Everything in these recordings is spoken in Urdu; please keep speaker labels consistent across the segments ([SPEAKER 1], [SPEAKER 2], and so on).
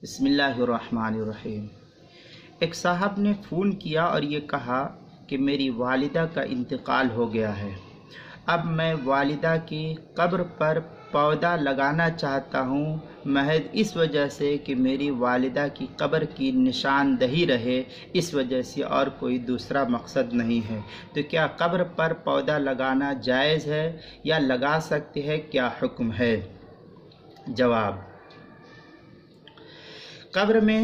[SPEAKER 1] بسم اللہ الرحمن الرحیم۔ ایک صاحب نے فون کیا اور یہ کہا کہ میری والدہ کا انتقال ہو گیا ہے۔ اب میں والدہ کی قبر پر پودا لگانا چاہتا ہوں، محض اس وجہ سے کہ میری والدہ کی قبر کی نشاندہی رہے، اس وجہ سے اور کوئی دوسرا مقصد نہیں ہے۔ تو کیا قبر پر پودا لگانا جائز ہے یا لگا سکتے ہیں؟ کیا حکم ہے؟ جواب: قبر میں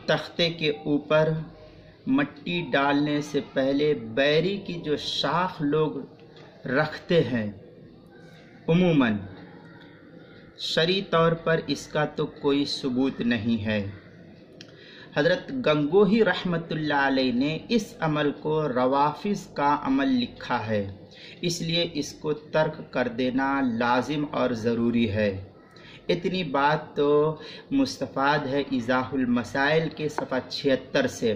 [SPEAKER 1] تختے کے اوپر مٹی ڈالنے سے پہلے بیری کی جو شاخ لوگ رکھتے ہیں، عموماً شرعی طور پر اس کا تو کوئی ثبوت نہیں ہے۔ حضرت گنگوہی رحمۃ اللہ علیہ نے اس عمل کو روافض کا عمل لکھا ہے، اس لیے اس کو ترک کر دینا لازم اور ضروری ہے۔ اتنی بات تو مستفاد ہے ایضاح المسائل کے صفحہ 76 سے،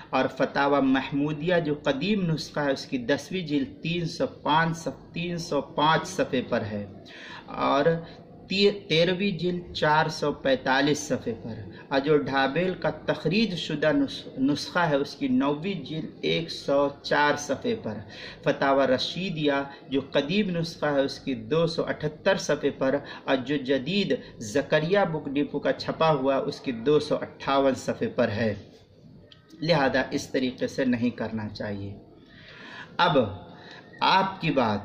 [SPEAKER 1] اور فتاوی محمودیہ جو قدیم نسخہ ہے اس کی 10ویں جلد 305 صفحے پر ہے، اور 13ویں جلد 445 صفحے پر، اور جو ڈھابیل کا تخریج شدہ نسخہ ہے اس کی 9ویں جلد 104 صفحے پر، فتاوی رشیدیہ جو قدیم نسخہ ہے اس کی 278 صفحے پر، اور جو جدید زکریا بک ڈپو کا چھپا ہوا اس کی 258 صفحے پر ہے۔ لہذا اس طریقے سے نہیں کرنا چاہیے۔ اب آپ کی بات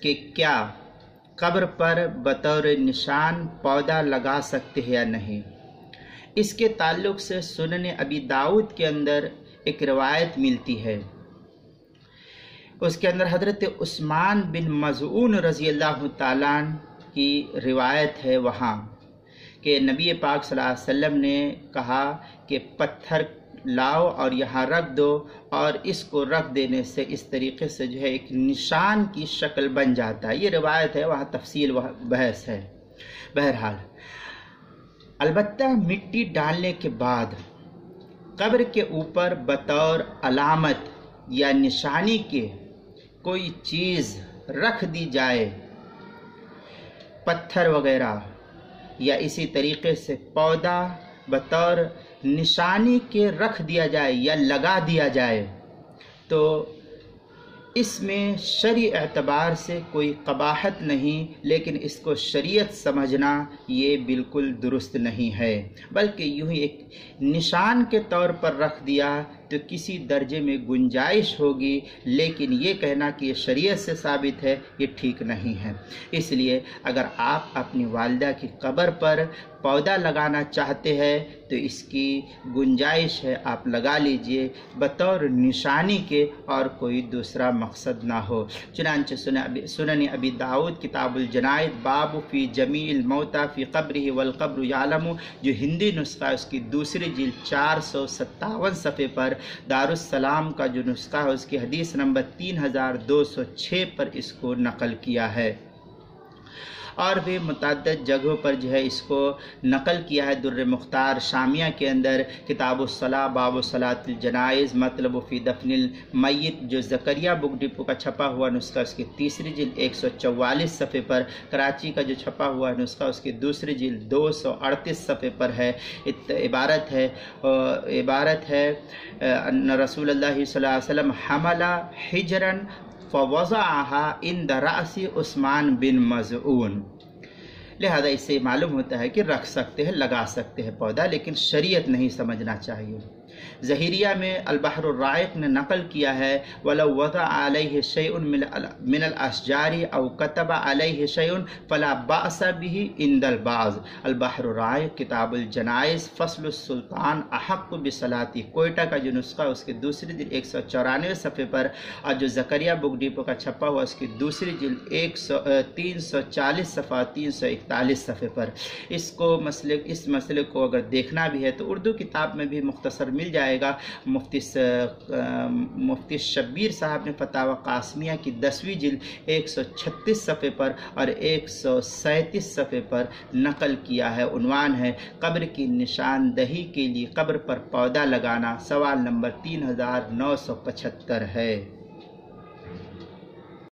[SPEAKER 1] کہ کیا قبر پر بطور نشان پودا لگا سکتے ہیں یا نہیں، اس کے تعلق سے سنن ابی داؤد کے اندر ایک روایت ملتی ہے۔ اس کے اندر حضرت عثمان بن مظعون رضی اللہ تعالیٰ عنہ کی روایت ہے وہاں کہ نبی پاک صلی اللہ علیہ وسلم نے کہا کہ پتھر لاؤ اور یہاں رکھ دو، اور اس کو رکھ دینے سے اس طریقے سے جو ہے ایک نشان کی شکل بن جاتا ہے۔ یہ روایت ہے، وہاں تفصیل بحث ہے۔ بہرحال البتہ مٹی ڈالنے کے بعد قبر کے اوپر بطور علامت یا نشانی کے کوئی چیز رکھ دی جائے، پتھر وغیرہ، یا اسی طریقے سے پودا بطور نشانی کے رکھ دیا جائے یا لگا دیا جائے، تو اس میں شرعی اعتبار سے کوئی قباحت نہیں، لیکن اس کو شریعت سمجھنا یہ بالکل درست نہیں ہے، بلکہ یوں ہی ایک نشان کے طور پر رکھ دیا تو کسی درجے میں گنجائش ہوگی، لیکن یہ کہنا کہ یہ شریعت سے ثابت ہے یہ ٹھیک نہیں ہے۔ اس لیے اگر آپ اپنی والدہ کی قبر پر پودا لگانا چاہتے ہیں تو اس کی گنجائش ہے، آپ لگا لیجئے بطور نشانی کے، اور کوئی دوسرا مقصد نہ ہو۔ چنانچہ سنن ابی داؤد کتاب الجنائز باب فی جمیع الموتى فی قبرہ والقبر یعلم، جو ہندی نسخہ ہے اس کی 2 جلد 457 صفحے پر، دارالسلام کا جو نسخہ ہے اس کی حدیث نمبر 3206 پر اس کو نقل کیا ہے، اور بھی متعدد جگہوں پر جو ہے اس کو نقل کیا ہے۔ در مختار شامیہ کے اندر کتاب الصلاۃ باب صلاۃ الجنائز مطلب فی دفن المیت جو زکریا بک ڈپو کا چھپا ہوا نسخہ اس کی 3 جلد 144 صفحے پر، کراچی کا جو چھپا ہوا نسخہ اس کی 2 جلد 238 صفحے پر ہے۔ عبارت ہے ان رسول اللہ صلی اللہ علیہ وسلم حمل حجرا فوضعها عند رأس عثمان بن مظعون۔ لہذا اس سے معلوم ہوتا ہے کہ رکھ سکتے ہیں، لگا سکتے ہیں پودا، لیکن شریعت نہیں سمجھنا چاہیے۔ ظہیریہ میں البحر الرائق نے نقل کیا ہے وَلَوْ وَضَعَ عَلَيْهِ شَيْءٌ مِّنَ الْأَشْجَارِ أَوْ كَتَبَ عَلَيْهِ شَيْءٌ فَلَا بَأْسَ بِهِ عِندَ الْبَعْضِ۔ البحر الرائق کتاب الجنائز فصل السلطان احق بصلاتی، کوئٹہ کا جو نسخہ اس کے 2 جلد 194 صفحے پر، اور جو زکریا بک ڈپو کا چھپا ہوا اس کی 2 جلد 340 صفحہ 341 صفحے پر، اس مسئلے کو اگر دیکھنا بھی ہے تو اردو کتاب میں بھی مختصر مل جائے گا۔ مفتی شبیر صاحب نے فتاوی قاسمیہ کی 10ویں جلد 136 صفحے پر اور 137 صفحے پر نقل کیا ہے۔ عنوان ہے قبر کی نشاندہی کے لیے قبر پر پودا لگانا، سوال نمبر 3975 ہے۔